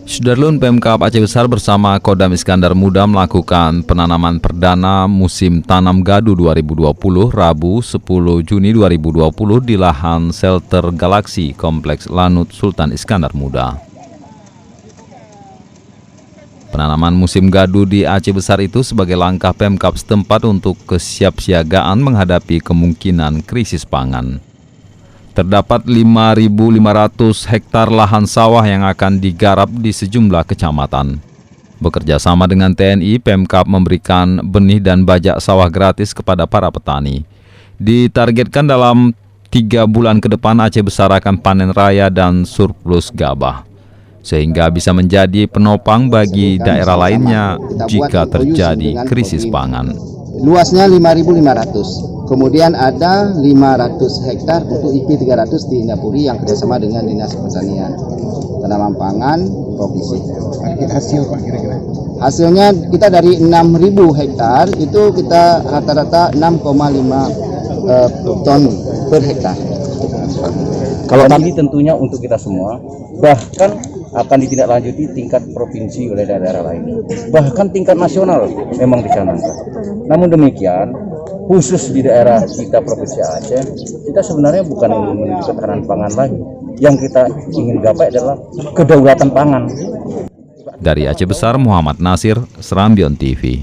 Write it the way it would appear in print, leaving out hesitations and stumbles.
Sudarlun Pemkab Aceh Besar bersama Kodam Iskandar Muda melakukan penanaman perdana musim tanam gadu 2020 Rabu 10 Juni 2020 di lahan shelter Galaksi Kompleks Lanut Sultan Iskandar Muda. Penanaman musim gadu di Aceh Besar itu sebagai langkah Pemkab setempat untuk kesiapsiagaan menghadapi kemungkinan krisis pangan. Terdapat 5.500 hektar lahan sawah yang akan digarap di sejumlah kecamatan. Bekerja sama dengan TNI, Pemkab memberikan benih dan bajak sawah gratis kepada para petani. Ditargetkan dalam 3 bulan ke depan Aceh Besar akan panen raya dan surplus gabah, sehingga bisa menjadi penopang bagi daerah lainnya jika terjadi krisis pangan. Luasnya 5.500. Kemudian ada 500 hektar untuk IP 300 di Indapuri yang kerjasama dengan Dinas Pertanian, Tanaman Pangan Provinsi. Hasil Pak kira-kira? Hasilnya kita dari 6.000 hektar itu kita rata-rata 6,5 ton per hektar. Kalau ini tentunya untuk kita semua, bahkan akan ditindaklanjuti tingkat provinsi oleh daerah lain, bahkan tingkat nasional memang dicanangkan. Namun demikian, khusus di daerah kita Provinsi Aceh, kita sebenarnya bukan menuju ketahanan pangan lagi. Yang kita ingin gapai adalah kedaulatan pangan. Dari Aceh Besar, Muhammad Nasir, Serambion TV.